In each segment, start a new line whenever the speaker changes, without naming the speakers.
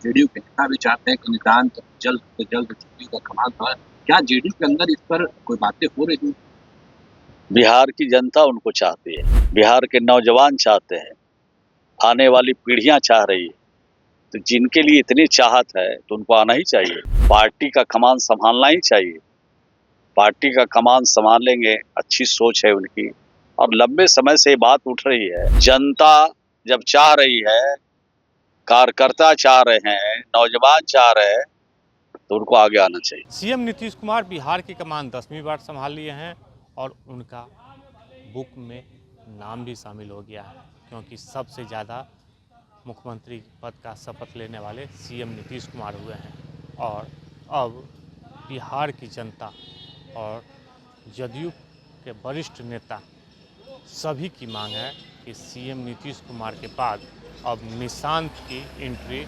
JDU के नेता भी चाहते हैं कि नितांत जल्द से जल्द छुट्टी का कमान पाए। क्या जेडीयू के अंदर इस पर कोई बातें हो रही हैं?
बिहार की जनता उनको चाहती है, बिहार के नौजवान चाहते हैं, आने वाली पीढ़ियां चाह रही है। तो जिनके लिए इतनी चाहत है तो उनको आना ही चाहिए, पार्टी का कमान संभालना ही चाहिए। पार्टी का कमान संभाल लेंगे, अच्छी सोच है उनकी और लंबे समय से ये बात उठ रही है। जनता जब चाह रही है, कार्यकर्ता चाह रहे हैं, नौजवान चाह रहे हैं, तो उनको आगे आना चाहिए।
सीएम नीतीश कुमार बिहार की कमान 10वीं बार संभाल लिए हैं और उनका बुक में नाम भी शामिल हो गया है, क्योंकि सबसे ज़्यादा मुख्यमंत्री पद का शपथ लेने वाले सीएम नीतीश कुमार हुए हैं। और अब बिहार की जनता और जदयू के वरिष्ठ नेता सभी की मांग है कि सीएम नीतीश कुमार के बाद अब निशांत की एंट्री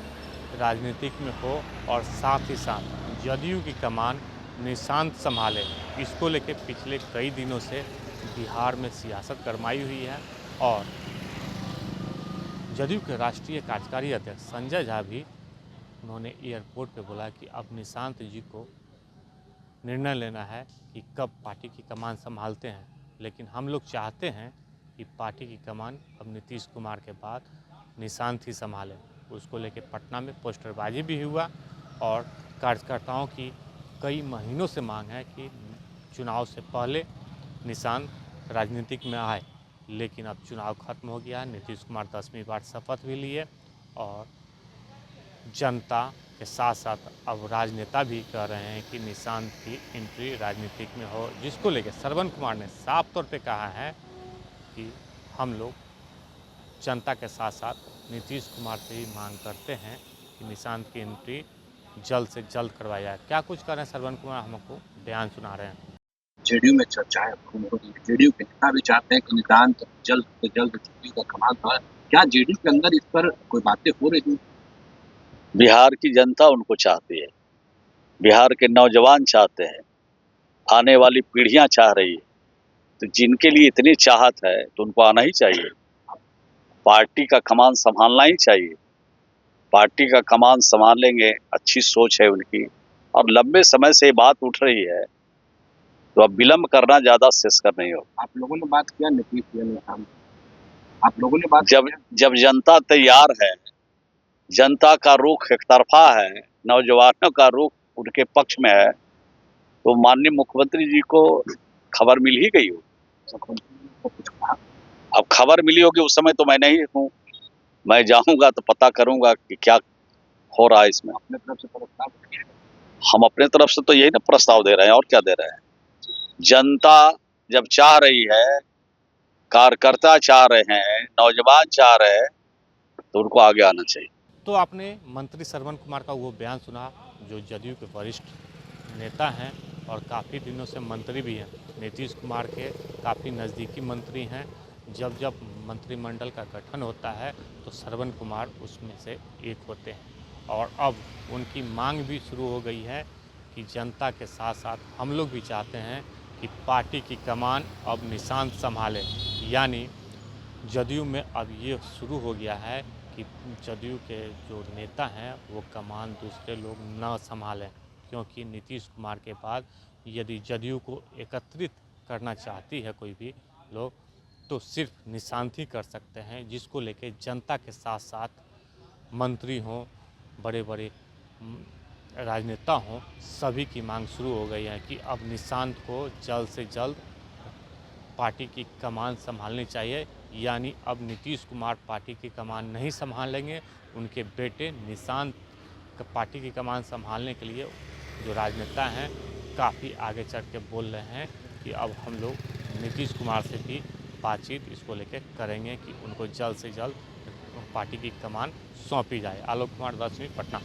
राजनीतिक में हो और साथ ही साथ जदयू की कमान निशांत संभाले। इसको लेकर पिछले कई दिनों से बिहार में सियासत गरमाई हुई है और जदयू के राष्ट्रीय कार्यकारी अध्यक्ष संजय झा भी उन्होंने एयरपोर्ट पे बोला कि अब निशांत जी को निर्णय लेना है कि कब पार्टी की कमान संभालते हैं, लेकिन हम लोग चाहते हैं कि पार्टी की कमान अब नीतीश कुमार के बाद निशांत ही संभालें। उसको लेकर पटना में पोस्टरबाजी भी हुआ और कार्यकर्ताओं की कई महीनों से मांग है कि चुनाव से पहले निशांत राजनीतिक में आए, लेकिन अब चुनाव खत्म हो गया। नीतीश कुमार 10वीं बार शपथ भी लिए और जनता के साथ साथ अब राजनेता भी कह रहे हैं कि निशांत की एंट्री राजनीतिक में हो, जिसको लेकर श्रवण कुमार ने साफ तौर पे कहा है कि हम लोग जनता के साथ साथ नीतीश कुमार से भी मांग करते हैं कि निशांत की एंट्री जल्द से जल्द करवाया जाए। क्या कुछ कर रहे हैं श्रवण कुमार, हमको बयान सुना रहे हैं।
जेडीयू में चर्चाएं खूब हो रही है। जेडीयू के नेता भी चाहते हैं कि नितांत जल्द से जल्द छुट्टी का कमान पाए। क्या जेडीयू के अंदर इस पर कोई बातें हो रही हैं?
बिहार की जनता उनको चाहती है, बिहार के नौजवान चाहते हैं, आने वाली पीढ़ियां चाह रही है। तो जिनके लिए इतनी चाहत है तो उनको आना ही चाहिए, पार्टी का कमान संभालना ही चाहिए। पार्टी का कमान संभाल लेंगे, अच्छी सोच है उनकी और लंबे समय से ये बात उठ रही है, तो अब विलंब करना ज्यादा श्रेयस्कर नहीं होगा।
आप लोगों ने बात किया नीतीश या निशांत? आप लोगों ने बात
जब जनता तैयार है, जनता का रुख एक तरफा है, नौजवानों का रुख उनके पक्ष में है, तो माननीय मुख्यमंत्री जी को खबर मिल ही गई हो।
कुछ कहा?
अब खबर मिली होगी, उस समय तो मैं नहीं हूँ, मैं जाऊंगा तो पता करूंगा कि क्या हो रहा है इसमें।
अपने तरफ से प्रस्ताव किया?
हम अपने तरफ से तो यही ना प्रस्ताव दे रहे हैं, और क्या दे रहे हैं। जनता जब चाह रही है, कार्यकर्ता चाह रहे हैं, नौजवान चाह रहे हैं, तो उनको आगे आना चाहिए।
तो आपने मंत्री श्रवण कुमार का वो बयान सुना, जो जदयू के वरिष्ठ नेता हैं और काफ़ी दिनों से मंत्री भी हैं, नीतीश कुमार के काफ़ी नज़दीकी मंत्री हैं। जब जब मंत्रिमंडल का गठन होता है तो श्रवण कुमार उसमें से एक होते हैं और अब उनकी मांग भी शुरू हो गई है कि जनता के साथ साथ हम लोग भी चाहते हैं कि पार्टी की कमान अब निशांत संभाले। यानी जदयू में अब ये शुरू हो गया है कि जदयू के जो नेता हैं वो कमान दूसरे लोग न संभालें, क्योंकि नीतीश कुमार के बाद यदि जदयू को एकत्रित करना चाहती है कोई भी लोग, तो सिर्फ निशांत ही कर सकते हैं, जिसको लेके जनता के साथ साथ मंत्री हों, बड़े बड़े राजनेता हों, सभी की मांग शुरू हो गई है कि अब निशांत को जल्द से जल्द पार्टी की कमान संभालनी चाहिए। यानी अब नीतीश कुमार पार्टी की कमान नहीं संभालेंगे, उनके बेटे निशांत पार्टी की कमान संभालने के लिए जो राजनेता हैं काफ़ी आगे चढ़ के बोल रहे हैं कि अब हम लोग नीतीश कुमार से भी बातचीत इसको लेकर करेंगे कि उनको जल्द से जल्द पार्टी की कमान सौंपी जाए। आलोक कुमार, 10वीं, पटना।